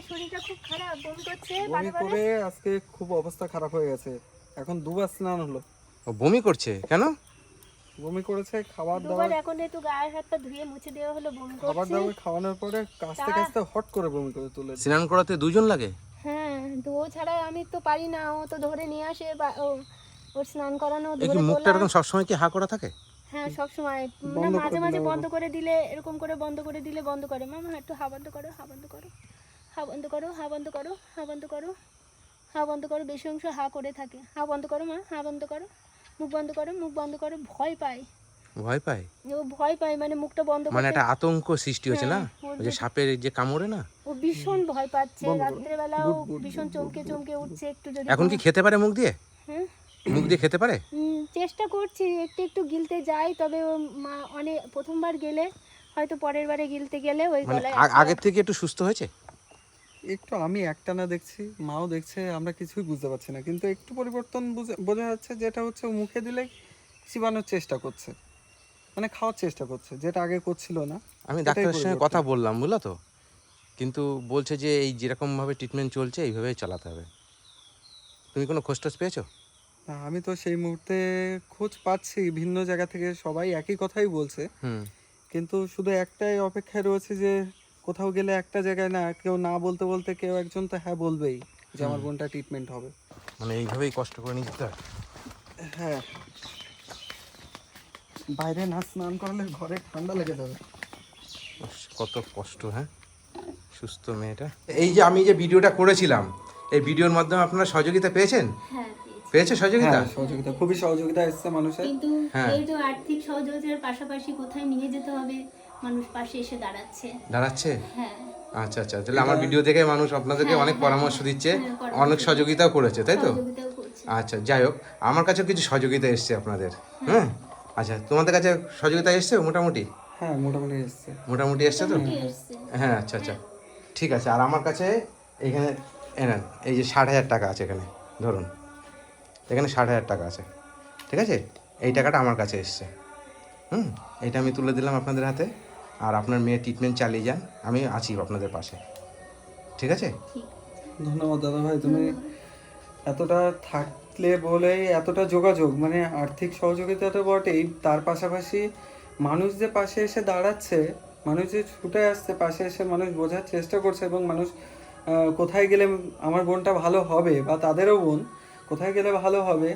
শরীরটা খুব খারাপ, বমি করছে বমি বারে বারে। করে আজকে খুব অবস্থা খারাপ হয়ে গেছে। এখন দুবার স্নান হলো। ও বমি করছে কেন? বমি করেছে, খাবার দুবার দাবার এখন একটু গায়ে হাতটা ধুয়ে মুছে দেওয়া হলো, বমি খাবার করছে। দাবার খাওয়ানোর পরে কাঁচতে তা- কাঁচতে হট করে বমি করে তুলে দিল। স্নান করাতে দুজন লাগে? হ্যাঁ, তো ও ছাড়া আমি তো পারি না, ও তো ধরে নিয়ে আসে ওর স্নান করানো এই কি ধরে মুখটা তোলা। এরকম সবসময় কি হা করা থাকে? হ্যাঁ, সব সময় বন্ধ করে মাঝে মাঝে দিলে বন্ধ করে দিলে, এরকম করে বন্ধ করে দিলে বন্ধ করে। মামা একটু হা বন্ধ করো, হা বন্ধ করো, হা বন্ধ করো, হা বন্ধ করো, হা বন্ধ করো, হা বন্ধ করো। বেশি অংশ হা করে থাকে। হা বন্ধ করো মা, হা বন্ধ করো, মুখ বন্ধ করো, মুখ বন্ধ করো। ভয় পায়, ভয় পায়? ও ভয় পায়, মানে মুখটা বন্ধ মানে করতে। একটা আতঙ্ক সৃষ্টি হচ্ছে না? হ্যাঁ, ওই যে সাপের যে কামড়ে না? ও ভীষণ ভয় পাচ্ছে। বন্ধ করো। রাত্রেবেলাও বুট, বুট, ভীষণ বুট, চমকে বুট, চমকে উঠছে একটু যদি। এখন কি খেতে পারে মুখ দিয়ে? হ্যাঁ, মুখ দিয়ে খেতে পারে? চেষ্টা করছি, একটু একটু গিলতে যাই, তবে ও মা অনেক প্রথমবার গেলে হয়তো পরের বারে গিলতে গেলে ওই মানে গলায় আগের থেকে একটু সুস্থ হয়েছে? একটু আমি একটানা দেখছি, মাও দেখছে, আমরা কিছুই বুঝতে পারছি না, কিন্তু একটু পরিবর্তন বোঝা যাচ্ছে। যেটা হচ্ছে ও মুখে দিলে চিবানোর চেষ্টা করছে, মানে খাওয়ার চেষ্টা করছে, যেটা আগে করছিল না। আমি এটাই ডাক্তারের সঙ্গে পরিবর্তন। কথা বললাম, বুঝলো তো, কিন্তু বলছে যে এই যেরকমভাবে ট্রিটমেন্ট চলছে এইভাবেই চালাতে হবে। তুমি কোনো খোঁজ টোজ পেয়েছো? না, আমি তো সেই মুহূর্তে খোঁজ পাচ্ছি ভিন্ন জায়গা থেকে, সবাই একই কথাই বলছে, হুম। কিন্তু শুধু একটাই অপেক্ষায় রয়েছে যে কোথাও গেলে একটা জায়গায় না কেউ না বলতে বলতে কেউ একজন তো হ্যাঁ বলবেই যে আমার বোনটা ট্রিটমেন্ট হবে। মানে এইভাবেই কষ্ট করে নিয়ে যেতে হয়? হ্যাঁ, বাইরে না স্নান করলে ঘরে ঠান্ডা লেগে যাবে। উফ, কত কষ্ট। হ্যাঁ, সুস্থ মেয়েটা। এই যে আমি যে ভিডিওটা করেছিলাম, এই ভিডিওর মাধ্যমে আপনারা সহযোগিতা পেয়েছেন? হ্যাঁ, পেয়েছি। পেয়েছে সহযোগিতা? হ্যাঁ, সহযোগিতা, খুবই সহযোগিতা এসছে মানুষের। কিন্তু হ্যাঁ। এই তো আর্থিক সহযোগিতার পাশাপাশি কোথায় নিয়ে যেতে হবে, মানুষ পাশে এসে দাঁড়াচ্ছে। দাঁড়াচ্ছে? হ্যাঁ, আচ্ছা আচ্ছা, তাহলে আমার ভিডিও দেখে মানুষ আপনাদেরকে অনেক পরামর্শ দিচ্ছে, অনেক সহযোগিতাও করেছে, তাই তো? সহযোগিতাও করছে। আচ্ছা, যাই হোক, আমার কাছেও কিছু সহযোগিতা এসছে আপনাদের। হ্যাঁ, আচ্ছা, তোমাদের কাছে সহযোগিতা এসছে মোটামুটি? হ্যাঁ, মোটামুটি এসছে। মোটামুটি এসছে তো? মোটামুটি এসছে। হ্যাঁ, আচ্ছা আচ্ছা, ঠিক আছে। আর আমার কাছে এখানে এনেন, এই যে 60,000 টাকা আছে এখানে, ধরুন, এখানে 60,000 টাকা আছে, ঠিক আছে? এই টাকাটা আমার কাছে এসছে। এটা আমি তুলে দিলাম আপনাদের হাতে। আর আপনার মেয়ে ট্রিটমেন্ট চালিয়ে যান, আমি আছি আপনাদের পাশে, ঠিক আছে? ঠিক। ধন্যবাদ দাদা ভাই, তুমি এতটা থাকলে বলেই এতটা যোগাযোগ, মানে আর্থিক সহযোগিতাটা বটেই, তার পাশাপাশি মানুষ যে পাশে এসে দাঁড়াচ্ছে, মানুষ যে ছুটে আসছে পাশে এসে, মানুষ বোঝার চেষ্টা করছে, এবং মানুষ কোথায় গেলে আমার বোনটা ভালো হবে বা তাদেরও বোন কোথায় গেলে ভালো হবে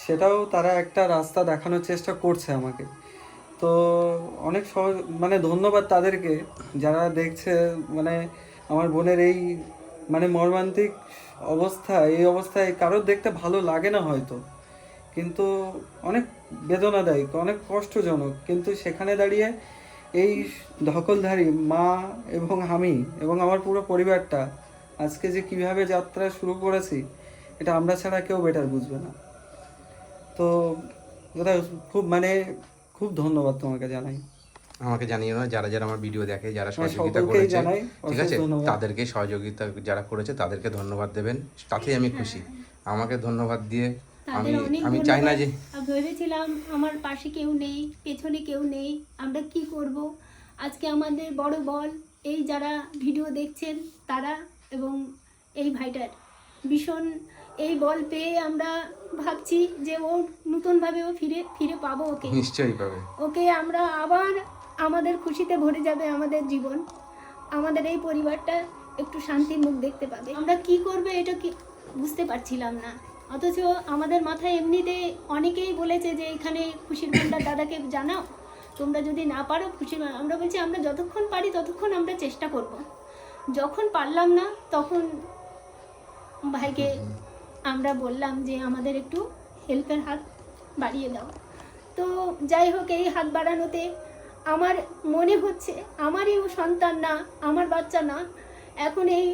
সেটাও তারা একটা রাস্তা দেখানোর চেষ্টা করছে আমাকে। তো অনেক সহজ, মানে ধন্যবাদ তাদেরকে যারা দেখছে, মানে আমার বোনের এই মানে মর্মান্তিক অবস্থা, এই অবস্থায় কারোর দেখতে ভালো লাগে না হয়তো, কিন্তু অনেক বেদনাদায়ক, অনেক কষ্টজনক, কিন্তু সেখানে দাঁড়িয়ে এই ধকলধারী মা এবং আমি এবং আমার পুরো পরিবারটা আজকে যে কিভাবে যাত্রা শুরু করেছি, এটা আমরা ছাড়া কেউ বেটার বুঝবে না। তো দাদা খুব ধন্যবাদ তোমাকে জানাই। আমাকে জানিও না, যারা যারা আমার ভিডিও দেখে, যারা হ্যাঁ, সহযোগিতা সকলকেই করেছে, জানাই ঠিক অশেষ আছে? ধন্যবাদ। তাদেরকে সহযোগিতা যারা করেছে তাদেরকে ধন্যবাদ দেবেন, তাতেই আমি খুশি। আমাকে ধন্যবাদ দিয়ে আমি তাদের অনেক আমি চাই না যে ভেবেছিলাম আমার পাশে কেউ নেই, পেছনে কেউ নেই, আমরা কি করব। আজকে আমাদের বড় বল এই যারা ভিডিও দেখছেন তারা, এবং এই ভাইটার ভীষণ এই বল পেয়ে আমরা ভাবছি যে ও নতুনভাবে ও ফিরে ফিরে পাবো ওকে। নিশ্চয়ই পাবে। ওকে আমরা আবার আমাদের খুশিতে ভরে যাবে আমাদের জীবন, আমাদের এই পরিবারটা একটু শান্তির মুখ দেখতে পাবে। আমরা কি করবে এটা কি বুঝতে পারছিলাম না, অথচ আমাদের মাথায় এমনিতে অনেকেই বলেছে যে এখানে খুশির ভান্ডার দাদাকে জানাও, তোমরা যদি না পারো খুশির আমরা বলছি আমরা যতক্ষণ পারি ততক্ষণ আমরা চেষ্টা করব। যখন পারলাম না তখন ভাইকে আমরা বললাম যে আমাদের একটু হেল্পের হাত বাড়িয়ে দাও। তো যাই হোক, এই হাত বাড়ানোতে আমার মনে হচ্ছে আমারই সন্তান না, আমার বাচ্চা না, এখন এই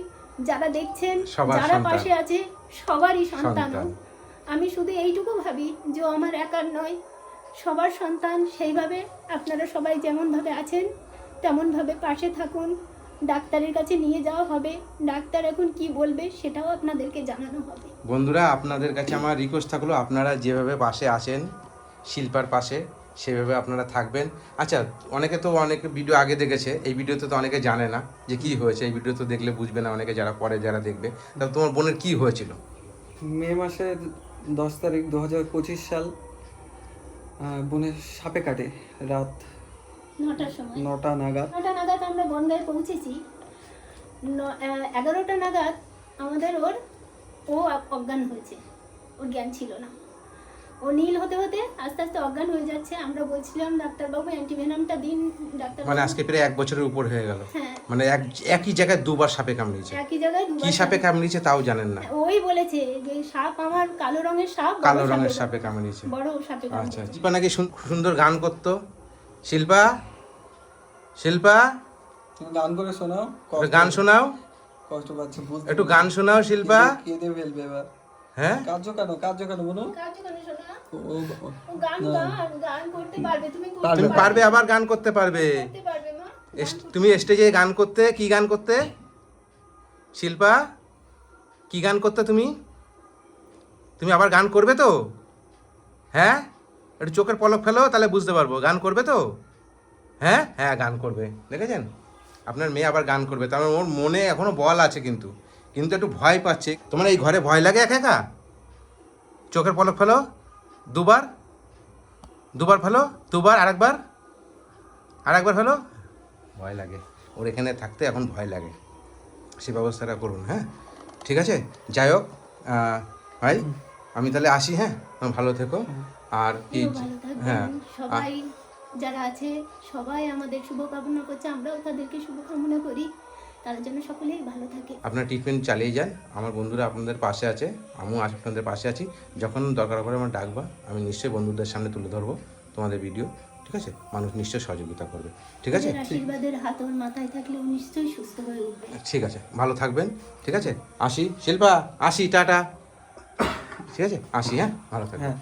যারা দেখছেন যারা পাশে আছে সবারই সন্তান। আমি শুধু এইটুকু ভাবি যে আমার একার নয়, সবার সন্তান। সেইভাবে আপনারা সবাই যেমনভাবে আছেন তেমনভাবে পাশে থাকুন। ডাক্তারের কাছে নিয়ে যাওয়া হবে, ডাক্তার এখন কি বলবে সেটাও আপনাদেরকে জানানো হবে। বন্ধুরা, আপনাদের কাছে আমার রিকোয়েস্ট থাকলো, আপনারা যেভাবে পাশে আছেন শিল্পার পাশে, সেভাবে আপনারা থাকবেন। আচ্ছা, অনেকে তো অনেক ভিডিও আগে দেখেছে, এই ভিডিওতে তো অনেকে জানে না যে কি হয়েছে। এই ভিডিও তো দেখলে বুঝবে না অনেকে, যারা পরে যারা দেখবে। তা তোমার বোনের কি হয়েছিল? মে মাসের 10 তারিখ 2025 সাল বোনের সাপে কাটে রাত 9টার সময় 9টা নাগাদ। 9টা নাগাদ আমরা বনগাঁয় পৌঁছেছি। 11টা নাগাদ আমাদের ও অজ্ঞান হয়েছে, ওর জ্ঞান ছিল না। ও নীল হতে হতে আস্তে আস্তে অজ্ঞান হয়ে যাচ্ছে। আমরা বলছিলাম ডাক্তারবাবু অ্যান্টিভেনামটা দিন। ডাক্তার মানে আজকে প্রায় 1 বছরের উপর হয়ে গেল। হ্যাঁ, মানে একই জায়গায় দুবার সাপে কামড়িয়েছে। একই জায়গায় কি দুবার সাপে কামড়িয়েছে তাও জানেন না? ওই বলেছে যে সাপ, আমার কালো রঙের সাপ, বড় কালো রঙের সাপে কামড়িয়েছে। বড় সাপে আচ্ছা, কামড়েছে। শিল্পা নাকি সুন্দর গান করতো। শিল্পা, শিল্পা তুমি গান করে শোনাও। একটু গান শোনাও, কষ্ট পাচ্ছে বুঝতে। একটু গান শোনাও শিল্পা। কেঁদে ফেলবে এবার। হ্যাঁ, কার্য কেন বলো? কার্যক্রমে শোনো না? ও ও গান করতে পারবে, তুমি তুমি পারবে, আবার গান করতে পারবে। করতে পারবে মা। তুমি স্টেজে গান করতে, কি গান করতে শিল্পা? কি গান করতে তুমি? তুমি আবার গান করবে তো? হ্যাঁ, একটু চোখের পলক ফেলো, তাহলে বুঝতে পারবো। গান করবে তো? হ্যাঁ হ্যাঁ, গান করবে। দেখেছেন, আপনার মেয়ে আবার গান করবে। তার মানে ওর মনে এখনো বল আছে, কিন্তু একটু ভয় পাচ্ছে। তোমার এই ঘরে ভয় লাগে একা একা? চোখের পলক ফেলো, দুবার ফেলো, দুবার, আরেকবার ফেলো। ভয় লাগে ওর, এখানে থাকতে এখন ভয় লাগে। সে ব্যবস্থাটা করুন। হ্যাঁ, ঠিক আছে। যাই হোক ভাই, আমি তাহলে আসি। হ্যাঁ, তুমি ভালো থেকো। আর কি, তুমিও ভালো থাকবেন। হ্যাঁ, সবাই যারা আছে সবাই আমাদের শুভকামনা করছে, আমরাও তাদেরকে শুভকামনা করি, তারা যেন সকলেই ভালো থাকে। আপনার ট্রিটমেন্ট চালিয়ে যান। আমার বন্ধুরা আপনাদের পাশে আছে, আমিও আপনাদের পাশে আছি। যখন দরকার পড়ে আমার ডাকবা, আমি নিশ্চয়ই বন্ধুদের সামনে তুলে ধরবো তোমাদের ভিডিও। ঠিক আছে, মানুষ নিশ্চয়ই সহযোগিতা করবে। ঠিক আছে, ওদের আশীর্বাদের হাত ওর মাথায় থাকলে ও নিশ্চয়ই সুস্থ হয়ে উঠবে। ঠিক আছে, ভালো থাকবেন। ঠিক আছে, আসি শিল্পা, আসি, টাটা। ঠিক আছে, আসি। হ্যাঁ, ভালো থাকবেন। হ্যাঁ।